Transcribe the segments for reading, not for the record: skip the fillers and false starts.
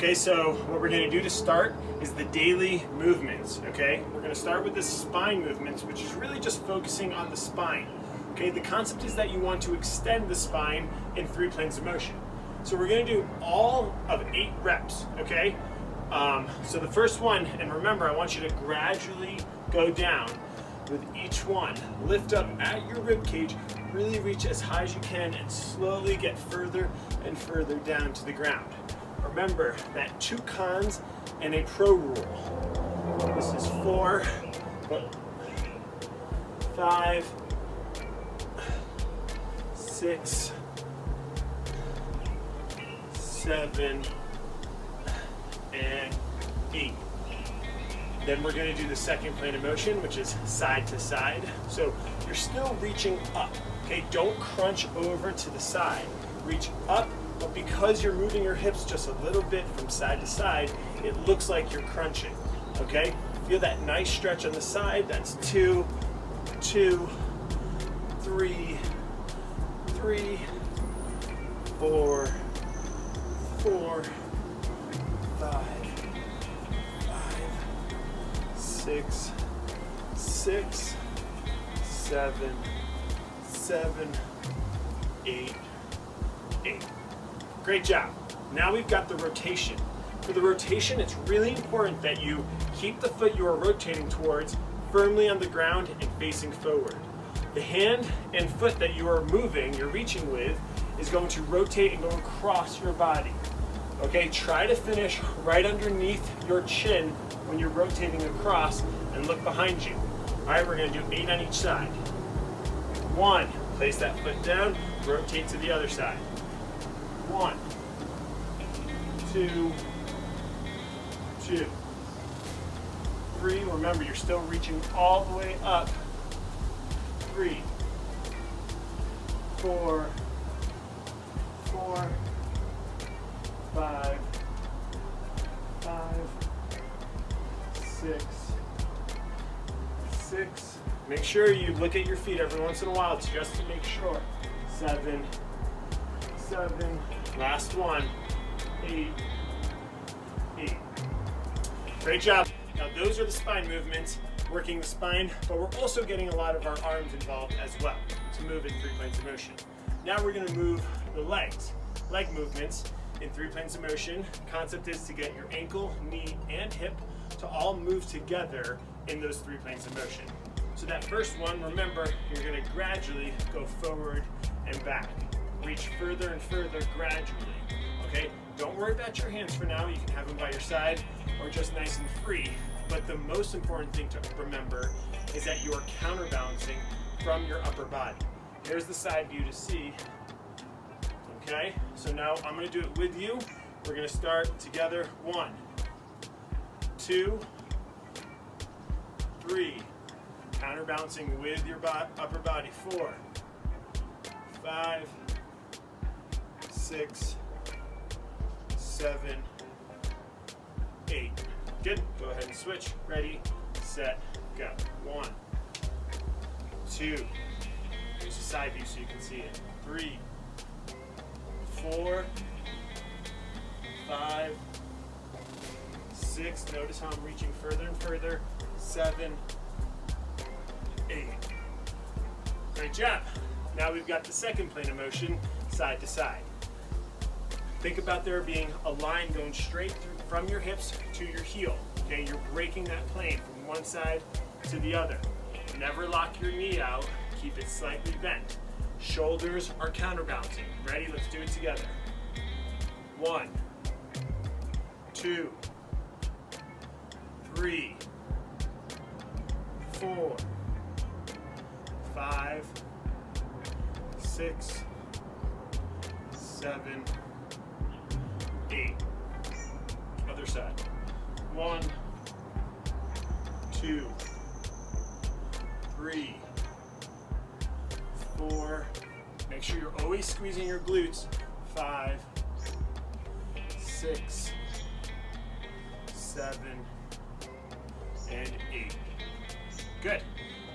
Okay, so what we're going to do to start is the daily movements, okay? We're going to start with the spine movements, which is really just focusing on the spine. Okay, the concept is that you want to extend the spine in 3 planes of motion. So we're going to do all of 8 reps, okay? So the first one, and remember, I want you to gradually go down with each one. Lift up at your rib cage, really reach as high as you can, and slowly get further and further down to the ground. Remember that 2 cons and a pro rule. This is 4, 5, 6, 7, and 8. Then we're going to do the second plane of motion, which is side to side. So you're still reaching up, okay? Don't crunch over to the side. Reach up, but because you're moving your hips just a little bit from side to side, it looks like you're crunching, okay? Feel that nice stretch on the side. That's 2, 2, 3, 3, 4, 4, 5, 6, 6, 7, 7, 8, 8. Great job. Now we've got the rotation. For the rotation, it's really important that you keep the foot you are rotating towards firmly on the ground and facing forward. The hand and foot that you are moving, you're reaching with, is going to rotate and go across your body. Okay, try to finish right underneath your chin when you're rotating across, and look behind you. All right, we're going to do 8 on each side. 1, place that foot down, rotate to the other side. 1, 2, 2, 3. Remember, you're still reaching all the way up. 3, 4, 4, 5, 5, 6, 6. Make sure you look at your feet every once in a while just to make sure. 7, 7. Last one. 8, 8. Great job. Now those are the spine movements, working the spine, but we're also getting a lot of our arms involved as well to move in 3 planes of motion. Now we're going to move the legs. Leg movements in 3 planes of motion. Concept is to get your ankle, knee, and hip to all move together in those 3 planes of motion. So that first one, remember, you're going to gradually go forward and back. Reach further and further gradually, okay? Don't worry about your hands for now. You can have them by your side or just nice and free. But the most important thing to remember is that you are counterbalancing from your upper body. Here's the side view to see. Okay, so now I'm going to do it with you. We're going to start together. 1, 2, 3. Counterbalancing with your upper body. 4, 5, 6, 7, 8. Good. Go ahead and switch. Ready, set, go. 1, 2. Here's the side view so you can see it. 3, 4, 5, 6. Notice how I'm reaching further and further. 7, 8. Great job. Now we've got the second plane of motion, side to side. Think about there being a line going straight through from your hips to your heel. Okay, you're breaking that plane from one side to the other. Never lock your knee out. Keep it slightly bent. Shoulders are counterbalancing. Ready? Let's do it together. 1, 2, 3, 4, 5, 6, 7, 8. Other side. 1, 2, 3, 4. Make sure you're always squeezing your glutes. 5, 6, 7, and 8. Good.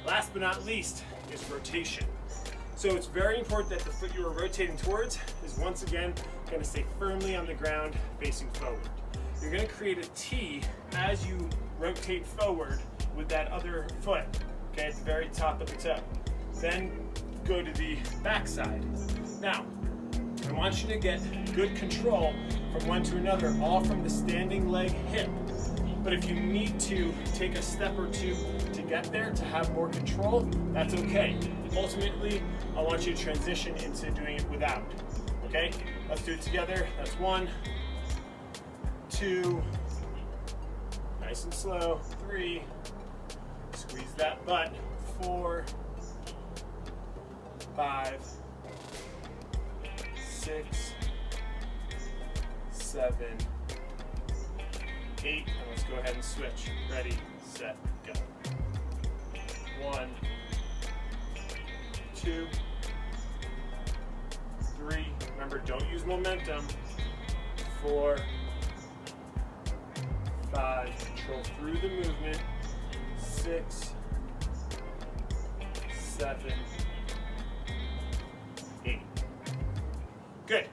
Last but not least is rotation. So it's very important that the foot you are rotating towards is once again Gonna stay firmly on the ground, facing forward. You're gonna create a T as you rotate forward with that other foot, okay, at the very top of the toe. Then go to the back side. Now, I want you to get good control from one to another, all from the standing leg hip. But if you need to take a step or two to get there, to have more control, that's okay. Ultimately, I want you to transition into doing it without. Okay? Let's do it together. That's 1, 2, nice and slow, 3, squeeze that butt, 4, 5, 6, 7, 8, and let's go ahead and switch. Ready, set, go. 1, 2, 3, remember, don't use momentum. 4, 5, control through the movement. 6, 7, 8. Good.